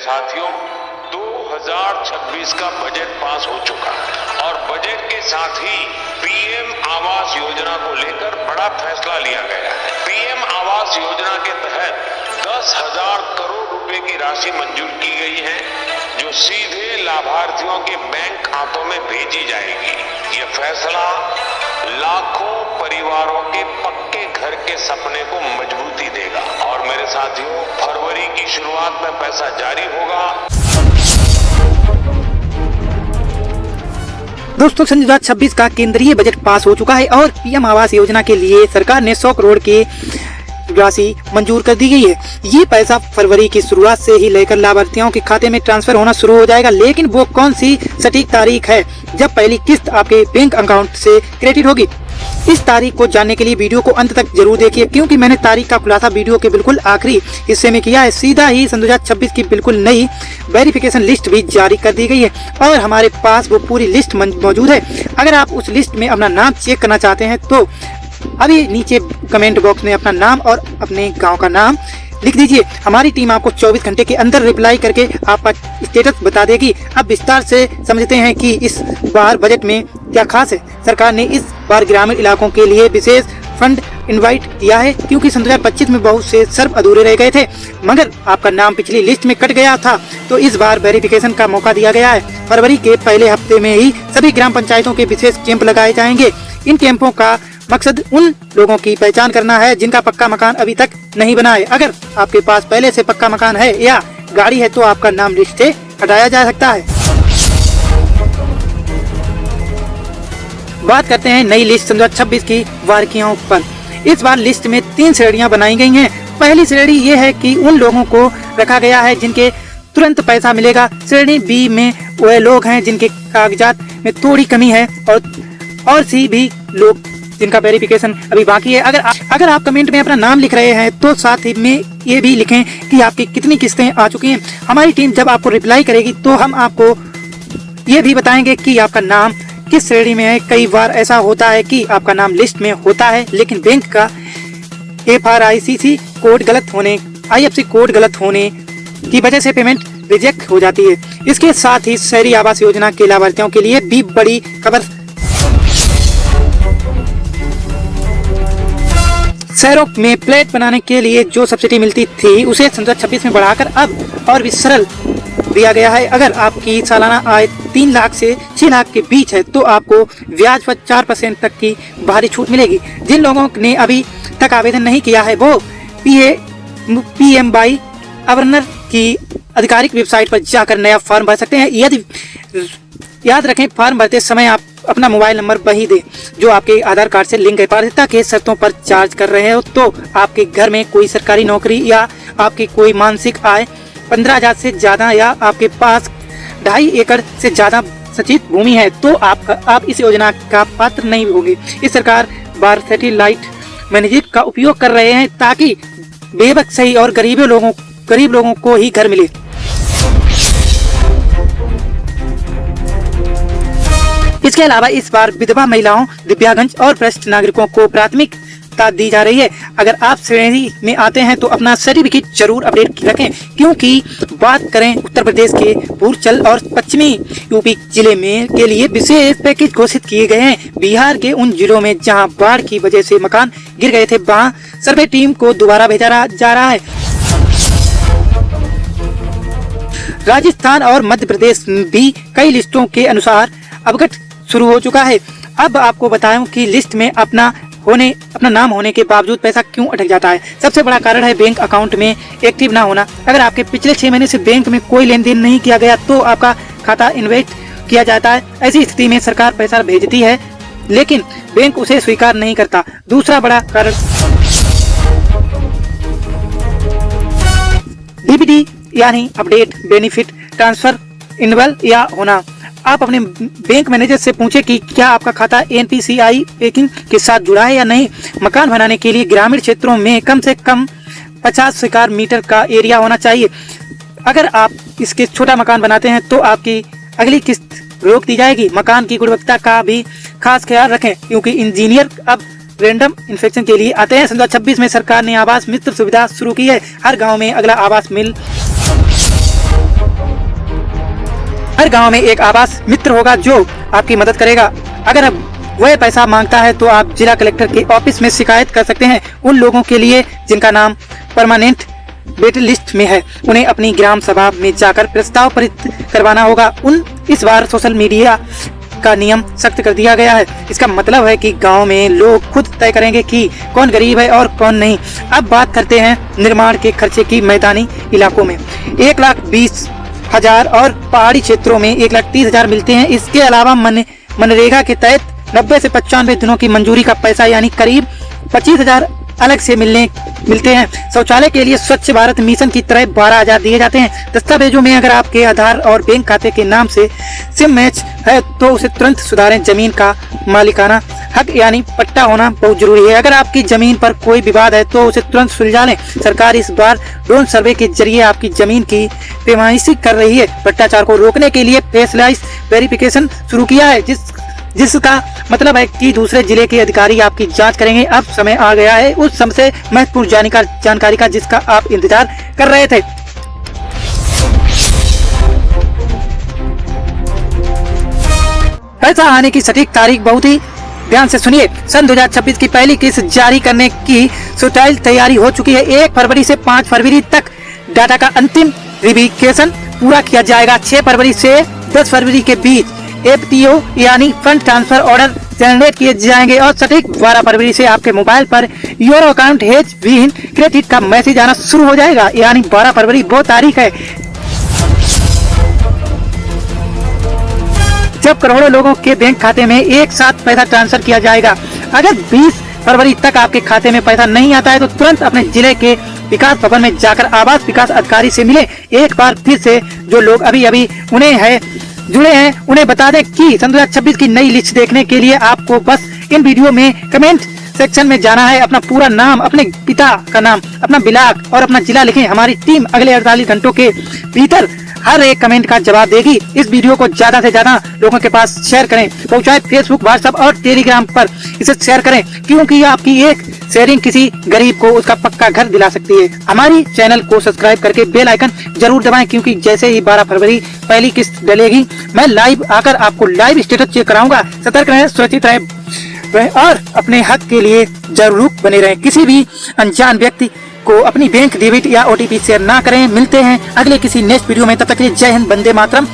साथियों, 2026 का budget pass हो चुका है और बजट के साथ ही पीएम आवास योजना को लेकर बड़ा फैसला लिया गया है। पीएम आवास योजना के तहत 10,000 करोड़ रुपए की राशि मंजूर की गई है, जो सीधे लाभार्थियों के बैंक खातों में भेजी जाएगी। ये फैसला लाखों परिवारों के पक्के घर के सपने को मजबूती देगा और मेरे साथियों, फरवरी की शुरुआत में पैसा जारी होगा। दोस्तों, सन 2026 का केंद्रीय बजट पास हो चुका है और पीएम आवास योजना के लिए सरकार ने 100 करोड़ की राशि मंजूर कर दी गई है। ये पैसा फरवरी की शुरुआत से ही लेकर लाभार्थियों के खाते में ट्रांसफर होना शुरू हो जाएगा, लेकिन वो कौन सी सटीक तारीख है जब पहली किस्त आपके बैंक अकाउंट से क्रेडिट होगी? इस तारीख को जानने के लिए वीडियो को अंत तक जरूर देखिए, क्योंकि मैंने तारीख का खुलासा वीडियो के बिल्कुल आखिरी हिस्से में किया है। सीधा ही सन 2026 की बिल्कुल नई वेरिफिकेशन लिस्ट भी जारी कर दी गई है और हमारे पास वो पूरी लिस्ट मौजूद है। अगर आप उस लिस्ट में अपना नाम चेक करना चाहते हैं तो अभी नीचे कमेंट बॉक्स में अपना नाम और अपने गांव का नाम लिख दीजिए। हमारी टीम आपको 24 घंटे के अंदर रिप्लाई करके आपका स्टेटस बता देगी। अब विस्तार से समझते हैं कि इस बार बजट में क्या खास है। सरकार ने इस बार ग्रामीण इलाकों के लिए विशेष फंड इनवाइट किया है, क्योंकि सन 2025 में बहुत से सर्व अधूरे रह गए थे, मगर आपका नाम पिछली लिस्ट में कट गया था, तो इस बार वेरिफिकेशन का मौका दिया गया है। फरवरी के पहले हफ्ते में ही सभी ग्राम पंचायतों के विशेष कैंप लगाए जाएंगे। इन कैंपों का मकसद उन लोगों की पहचान करना है जिनका पक्का मकान अभी तक नहीं बना है। अगर आपके पास पहले से पक्का मकान है या गाड़ी है तो आपका नाम लिस्ट से हटाया जा सकता है। बात करते हैं नई लिस्ट सन 2026 की बारीकियों पर। इस बार लिस्ट में 3 श्रेणियां बनाई गई हैं। पहली श्रेणी ये है कि उन लोगों को रखा गया है जिनके तुरंत पैसा मिलेगा। श्रेणी बी में वह लोग हैं जिनके कागजात में थोड़ी कमी है और सी भी लोग जिनका वेरिफिकेशन अभी बाकी है। अगर आप कमेंट में अपना नाम लिख रहे हैं तो साथ ही में ये भी लिखें कि आपकी कितनी किस्तें आ चुकी हैं। हमारी टीम जब आपको रिप्लाई करेगी तो हम आपको ये भी बताएंगे कि आपका नाम किस श्रेणी में है। कई बार ऐसा होता है कि आपका नाम लिस्ट में होता है, लेकिन बैंक का FRICC कोड गलत होने, IFSC कोड गलत होने की वजह से पेमेंट रिजेक्ट हो जाती है। इसके साथ ही शहरी आवास योजना के लाभार्थियों के लिए भी बड़ी खबर। शहरों में फ्लैट बनाने के लिए जो सब्सिडी मिलती थी उसे सन 2026 में बढ़ाकर अब और भी सरल दिया गया है। अगर आपकी सालाना आय 3 लाख से 6 लाख के बीच है तो आपको ब्याज पर 4% तक की भारी छूट मिलेगी। जिन लोगों ने अभी तक आवेदन नहीं किया है वो PMY अवर्नर की आधिकारिक वेबसाइट पर जाकर नया फॉर्म भर सकते हैं। यदि याद रखें, फॉर्म भरते समय आप अपना मोबाइल नंबर वही दें जो आपके आधार कार्ड से लिंक है। पात्रता के शर्तों पर चार्ज कर रहे हो तो आपके घर में कोई सरकारी नौकरी या आपकी कोई मानसिक आय 15,000 से ज्यादा या आपके पास 2.5 एकड़ से ज्यादा संचित भूमि है तो आप इस योजना का पात्र नहीं होंगे। इस सरकार बार सैटेलाइट मैनेजर का उपयोग कर रहे हैं ताकि बेबस सही और गरीब लोगों को ही घर मिले। इसके अलावा इस बार विधवा महिलाओं, दिव्यांगजन और वरिष्ठ नागरिकों को प्राथमिकता दी जा रही है। अगर आप श्रेणी में आते हैं तो अपना सर्टिफिकेट जरूर अपडेट रखें, क्योंकि बात करें उत्तर प्रदेश के पूर्वांचल और पश्चिमी यूपी जिले में के लिए विशेष पैकेज घोषित किए गए हैं। बिहार के उन जिलों में जहां बाढ़ की वजह से मकान गिर गए थे वहां सर्वे टीम को दोबारा भेजा जा रहा है। राजस्थान और मध्य प्रदेश भी कई लिस्टों के अनुसार अवगत शुरू हो चुका है। अब आपको बताऊं कि लिस्ट में अपना नाम होने के बावजूद पैसा क्यों अटक जाता है। सबसे बड़ा कारण है बैंक अकाउंट में एक्टिव ना होना। अगर आपके पिछले 6 महीने से बैंक में कोई लेन देन नहीं किया गया तो आपका खाता इन्वेस्ट किया जाता है। ऐसी स्थिति में सरकार पैसा भेजती है लेकिन बैंक उसे स्वीकार नहीं करता। दूसरा बड़ा कारण DBT यानी अपडेट बेनिफिट ट्रांसफर इनवल या होना। आप अपने बैंक मैनेजर से पूछें कि क्या आपका खाता NPCI पैकिंग के साथ जुड़ा है या नहीं। मकान बनाने के लिए ग्रामीण क्षेत्रों में कम से कम 50 स्क्वायर मीटर का एरिया होना चाहिए। अगर आप इसके छोटा मकान बनाते हैं तो आपकी अगली किस्त रोक दी जाएगी। मकान की गुणवत्ता का भी खास ख्याल रखें, क्योंकि इंजीनियर अब रैंडम इंस्पेक्शन के लिए आते हैं। सन 2026 में सरकार ने आवास मित्र सुविधा शुरू की है। हर गाँव में अगला आवास मिल हर गांव में एक आवास मित्र होगा जो आपकी मदद करेगा। अगर अब वह पैसा मांगता है तो आप जिला कलेक्टर के ऑफिस में शिकायत कर सकते हैं। उन लोगों के लिए जिनका नाम परमानेंट वेट लिस्ट में है, उन्हें अपनी ग्राम सभा में जाकर प्रस्ताव पारित करवाना होगा। इस बार सोशल मीडिया का नियम सख्त कर दिया गया है। इसका मतलब है कि गांव में लोग खुद तय करेंगे कि कौन गरीब है और कौन नहीं। अब बात करते हैं निर्माण के खर्चे की। मैदानी इलाकों में 1,20,000 और पहाड़ी क्षेत्रों में 1,30,000 मिलते हैं। इसके अलावा मनरेगा के तहत 90 से 95 दिनों की मंजूरी का पैसा यानी करीब 25,000 अलग से मिलते हैं। शौचालय के लिए स्वच्छ भारत मिशन की तरह 12,000 दिए जाते हैं। दस्तावेजों में अगर आपके आधार और बैंक खाते के नाम से सिम मैच है तो उसे तुरंत सुधारें। जमीन का मालिकाना हक यानी पट्टा होना बहुत जरूरी है। अगर आपकी जमीन पर कोई विवाद है तो उसे तुरंत सुलझा लें। सरकार इस बार ड्रोन सर्वे के जरिए आपकी जमीन की पैमाइशी कर रही है। भ्रष्टाचार को रोकने के लिए फेसलेस वेरिफिकेशन शुरू किया है, जिसका मतलब है कि दूसरे जिले के अधिकारी आपकी जांच करेंगे। अब समय आ गया है उस सबसे महत्वपूर्ण जानकारी का जिसका आप इंतजार कर रहे थे। पैसा आने की सटीक तारीख बहुत ही ध्यान से सुनिए। सन 2026 की पहली किस्त जारी करने की सुचारू तैयारी हो चुकी है। 1 फरवरी से 5 फरवरी तक डाटा का अंतिम वेरिफिकेशन पूरा किया जाएगा। 6 फरवरी से 10 फरवरी के बीच FTO यानी फंड ट्रांसफर ऑर्डर जनरेट किए जाएंगे और सटीक 12 फरवरी से आपके मोबाइल पर your account has been credit का मैसेज आना शुरू हो जाएगा। यानी 12 फरवरी वो तारीख है जब करोड़ों लोगों के बैंक खाते में एक साथ पैसा ट्रांसफर किया जाएगा। अगर 20 फरवरी तक आपके खाते में पैसा नहीं आता है तो तुरंत अपने जिले के विकास भवन में जाकर आवास विकास अधिकारी से मिले। एक बार फिर से जो लोग अभी जुड़े हैं उन्हें बता दें कि सन 2026 की नई लिस्ट देखने के लिए आपको बस इन वीडियो में कमेंट सेक्शन में जाना है। अपना पूरा नाम, अपने पिता का नाम, अपना ब्लॉक और अपना जिला लिखें। हमारी टीम अगले 48 घंटों के भीतर हर एक कमेंट का जवाब देगी। इस वीडियो को ज्यादा से ज्यादा लोगों के पास शेयर करें, पहुंचाएं। फेसबुक, व्हाट्सएप और टेलीग्राम पर इसे शेयर करें क्योंकि आपकी एक शेयरिंग किसी गरीब को उसका पक्का घर दिला सकती है। हमारी चैनल को सब्सक्राइब करके बेल आइकन जरूर दबाएं क्योंकि जैसे ही 12 फरवरी पहली किस्त डलेगी मैं लाइव आकर आपको लाइव स्टेटस चेक कराऊंगा। सतर्क रहें, सुरक्षित रहें और अपने हक के लिए जागरूक बने रहें। किसी भी अनजान व्यक्ति को अपनी बैंक डेबिट या OTP शेयर ना करें। मिलते हैं अगले किसी नेक्स्ट वीडियो में, तब तक के लिए जय हिंद, वंदे मातरम।